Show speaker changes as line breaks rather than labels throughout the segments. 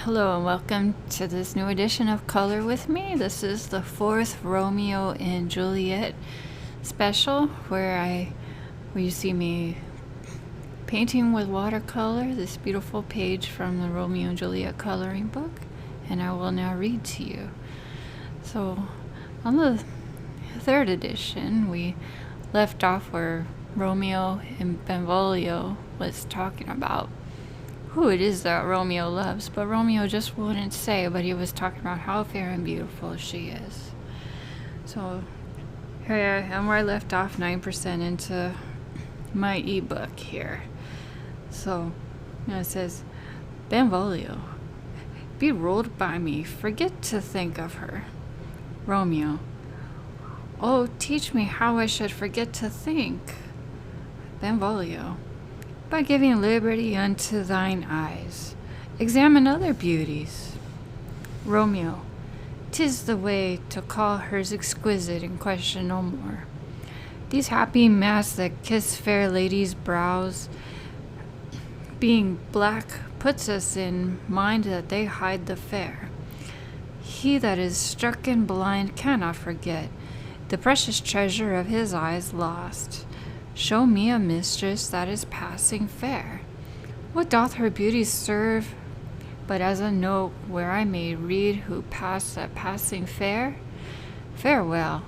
Hello and welcome to this new edition of Color with Me. This is the fourth Romeo and Juliet special where you see me painting with watercolor this beautiful page from the Romeo and Juliet coloring book, and I will now read to you. So on the third edition we left off where Romeo and Benvolio was talking about who it is that Romeo loves, but Romeo just wouldn't say, but he was talking about how fair and beautiful she is. So here I am where I left off, 9% into my ebook here. So it says, Benvolio, be ruled by me, forget to think of her. Romeo, oh, teach me how I should forget to think. Benvolio, by giving liberty unto thine eyes, examine other beauties. Romeo, 'tis the way to call hers exquisite and question no more. These happy masks that kiss fair ladies' brows, being black, puts us in mind that they hide the fair. He that is struck and blind cannot forget the precious treasure of his eyes lost. Show me a mistress that is passing fair. What doth her beauty serve but as a note where I may read who passed that passing fair? Farewell,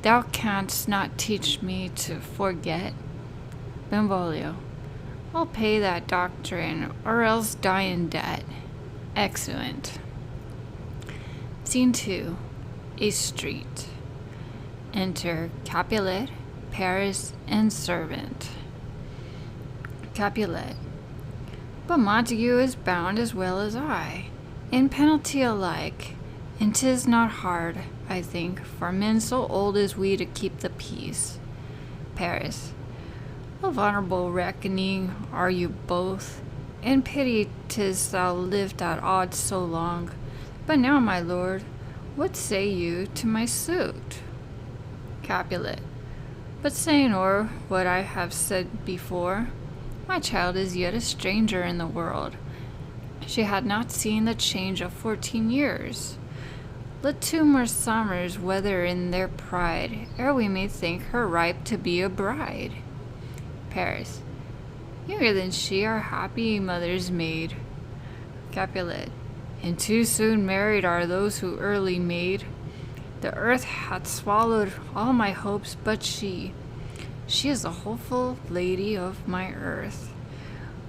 thou canst not teach me to forget. Benvolio, I'll pay that doctrine or else die in debt. Excellent. Scene 2. A street. Enter Capulet, Paris, and servant. Capulet. But Montague is bound as well as I, in penalty alike, and 'tis not hard, I think, for men so old as we to keep the peace. Paris. Of honorable reckoning are you both, and pity 'tis thou lived at odds so long. But now, my lord, what say you to my suit? Capulet. But saying o'er what I have said before, my child is yet a stranger in the world. She had not seen the change of 14 years. Let 2 more summers weather in their pride, ere we may think her ripe to be a bride. Paris. Younger than she, our happy mother's maid. Capulet. And too soon married are those who early made. The earth hath swallowed all my hopes but she. She is the hopeful lady of my earth.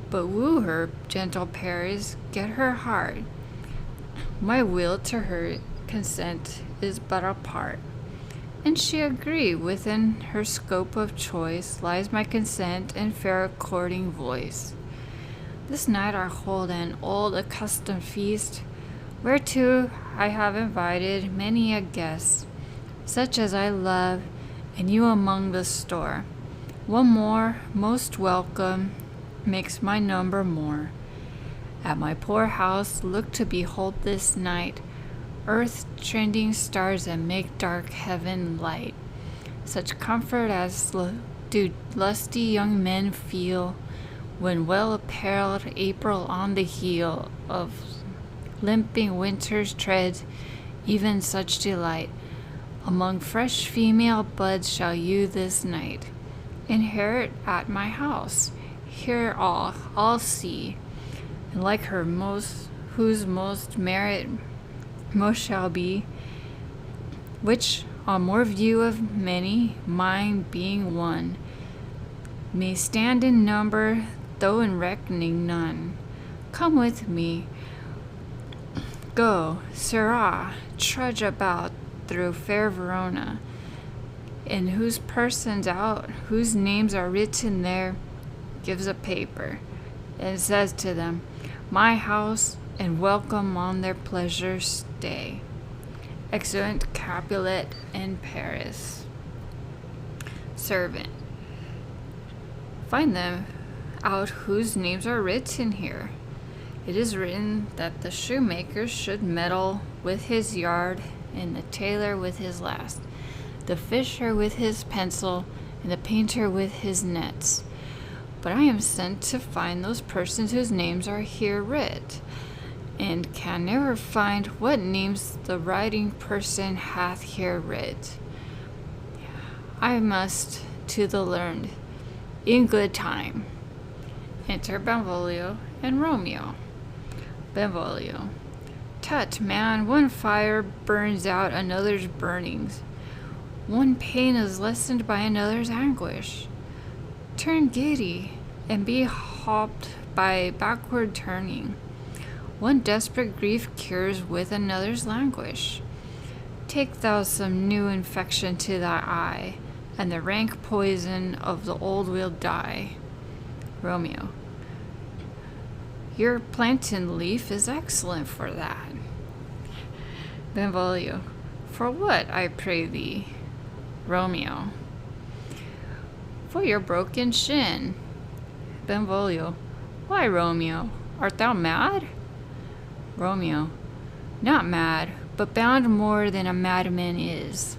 But woo her, gentle Paris, get her heart. My will to her consent is but a part. And she agree, within her scope of choice lies my consent and fair according voice. This night I hold an old accustomed feast, whereto I have invited many a guest, such as I love, and you among the store. One more, most welcome, makes my number more. At my poor house look to behold this night, earth trending stars that make dark heaven light. Such comfort as do lusty young men feel, when well apparelled April on the heel of limping winter's treads, even such delight among fresh female buds shall you this night inherit at my house. Here all see, and like her most, whose most merit most shall be, which on more view of many, mine being one, may stand in number, though in reckoning none. Come with me. Go, sirrah, trudge about through fair Verona, in whose persons out, whose names are written there, gives a paper, and says to them, my house, and welcome on their pleasure stay. Excellent Capulet and Paris. Servant. Find them out whose names are written here. It is written that the shoemaker should meddle with his yard, and the tailor with his last, the fisher with his pencil, and the painter with his nets. But I am sent to find those persons whose names are here writ, and can never find what names the writing person hath here writ. I must to the learned in good time. Enter Benvolio and Romeo. Benvolio. Tut, man, one fire burns out another's burnings. One pain is lessened by another's anguish. Turn giddy, and be hopped by backward turning. One desperate grief cures with another's languish. Take thou some new infection to thy eye, and the rank poison of the old will die. Romeo. Your plantain leaf is excellent for that. Benvolio. For what, I pray thee? Romeo. For your broken shin. Benvolio. Why, Romeo, art thou mad? Romeo. Not mad, but bound more than a madman is.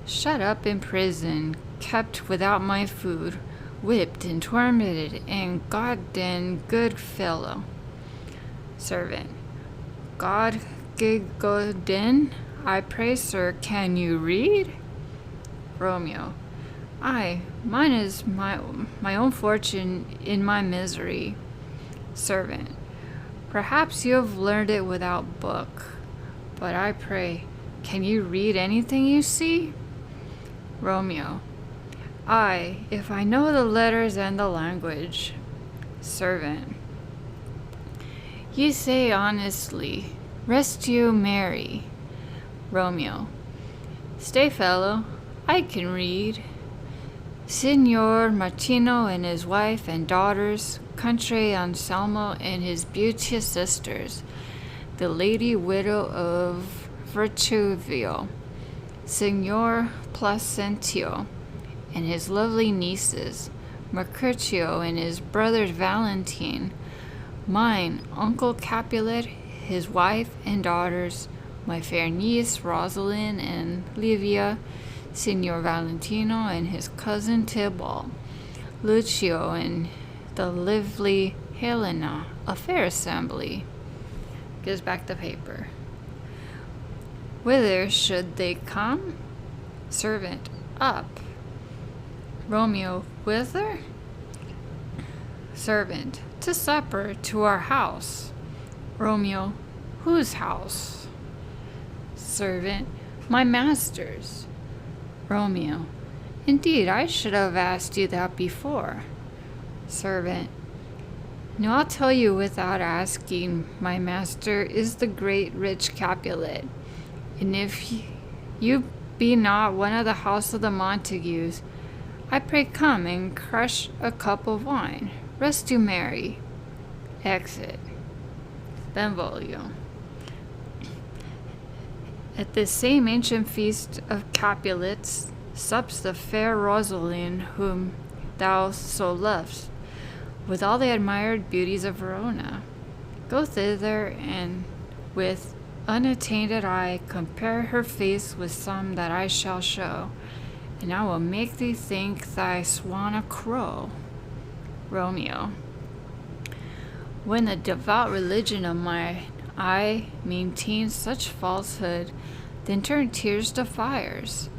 Shut up in prison, kept without my food, whipped and tormented, and goddamn good fellow. Servant. God godden, I pray, sir, can you read? Romeo. Aye, mine is my own fortune in my misery. Servant. Perhaps you have learned it without book, but I pray, can you read anything you see? Romeo. Aye, if I know the letters and the language. Servant. Ye say honestly, rest you merry. Romeo. Stay, fellow, I can read. Signor Martino and his wife and daughters, Country Anselmo and his beauteous sisters, the lady widow of Vertuvio, Signor Placentio and his lovely nieces, Mercutio and his brothers Valentine, mine Uncle Capulet, his wife and daughters, my fair niece Rosalind and Livia, Signor Valentino and his cousin Tybalt, Lucio and the lively Helena, a fair assembly. Gives back the paper. Whither should they come? Servant. Up. Romeo. Whither? Servant. To supper, to our house. Romeo. Whose house? Servant. My master's. Romeo. Indeed, I should have asked you that before. Servant. No, I'll tell you without asking. My master is the great rich Capulet, and if you be not one of the house of the Montagues, I pray come and crush a cup of wine. Rest you merry. Exit. Benvolio. At this same ancient feast of Capulets sups the fair Rosalind, whom thou so lovest, with all the admired beauties of Verona. Go thither, and with unattainted eye compare her face with some that I shall show, and I will make thee think thy swan a crow. Romeo. When the devout religion of my eye maintains such falsehood, then turn tears to fires,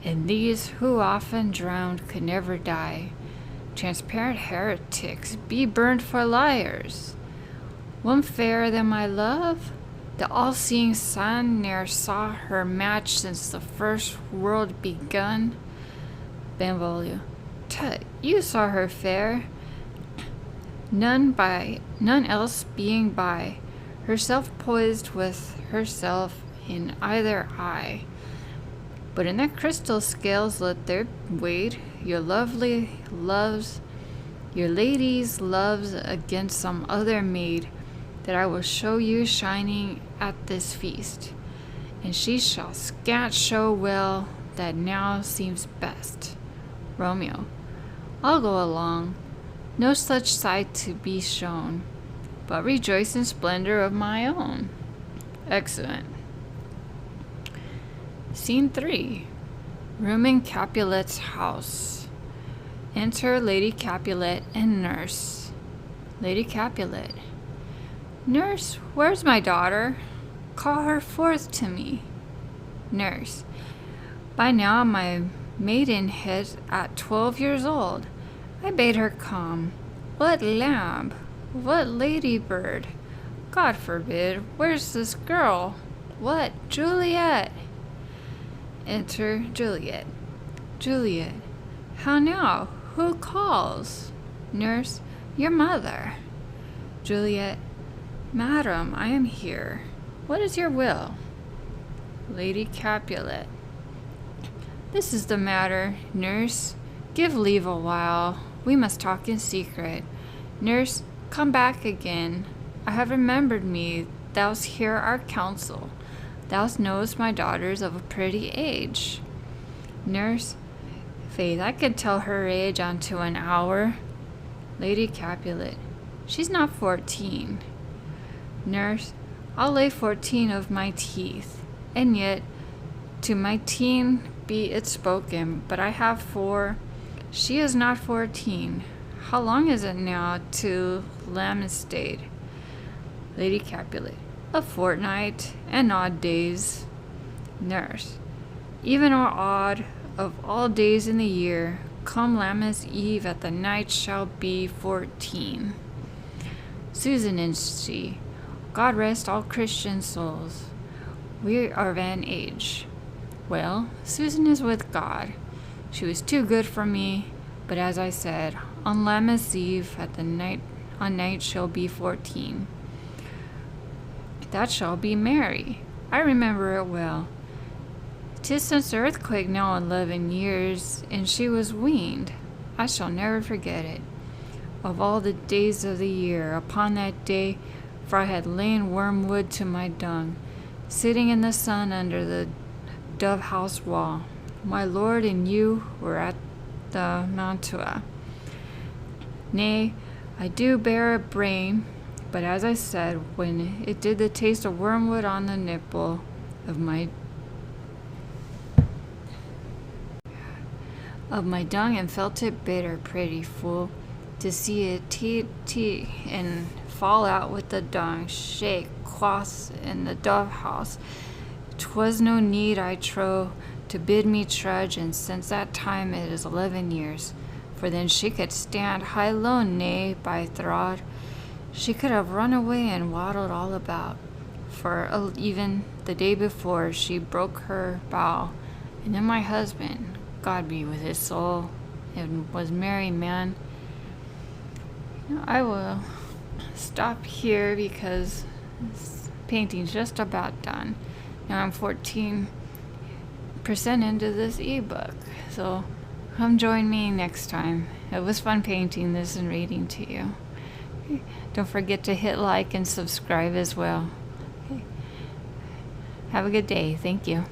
and these who often drowned could never die. Transparent heretics, be burned for liars. One fairer than my love? The all-seeing sun ne'er saw her match since the first world begun. Benvolio. Tut, you saw her fair. None else being by, herself poised with herself in either eye. But in that crystal scales let there wait your lovely loves, your lady's loves against some other maid, that I will show you shining at this feast, and she shall scant show well that now seems best. Romeo. I'll go along, no such sight to be shown, but rejoice in splendor of my own. Excellent. Scene 3. Room in Capulet's house. Enter Lady Capulet and nurse. Lady Capulet. Nurse, where's my daughter? Call her forth to me. Nurse, by now my maiden hit at 12 years old. I bade her come. What lamb? What ladybird? God forbid, where's this girl? What, Juliet? Enter Juliet. Juliet, how now? Who calls? Nurse, your mother. Juliet, Madam, I am here. What is your will? Lady Capulet, this is the matter, nurse. Give leave a while. We must talk in secret. Nurse, come back again. I have remembered me. Thou'st hear our counsel. Thou knowest my daughter's of a pretty age. Nurse, faith, I could tell her age unto an hour. Lady Capulet, she's not 14. Nurse, I'll lay 14 of my teeth, and yet to my teen be it spoken, but I have 4. She is not 14. How long is it now to Lamestade? Lady Capulet, a fortnight and odd days. Nurse, even or odd of all days in the year, come Lammas Eve at the night shall be 14. Susan and she, God rest all Christian souls. We are of an age. Well, Susan is with God. She was too good for me, but as I said, on Lammas Eve at the night shall be 14. That shall be Mary. I remember it well. 'Tis since the earthquake now 11 years, and she was weaned. I shall never forget it. Of all the days of the year, upon that day, for I had lain wormwood to my dung, sitting in the sun under the dove-house wall. My lord and you were at the mantua. Nay, I do bear a brain, but as I said, when it did the taste of wormwood on the nipple of my dung, and felt it bitter, pretty fool, to see it tea and fall out with the dung, shake, quass in the dove house. 'Twas no need, I trow, to bid me trudge, and since that time it is 11 years. For then she could stand high low, nay, by throd, she could have run away and waddled all about. For even the day before she broke her bow, and then my husband, God be with his soul, and was merry man. I will stop here because this painting's just about done. Now I'm 14% into this ebook, so come join me next time. It was fun painting this and reading to you. Okay. Don't forget to hit like and subscribe as well. Okay. Have a good day. Thank you.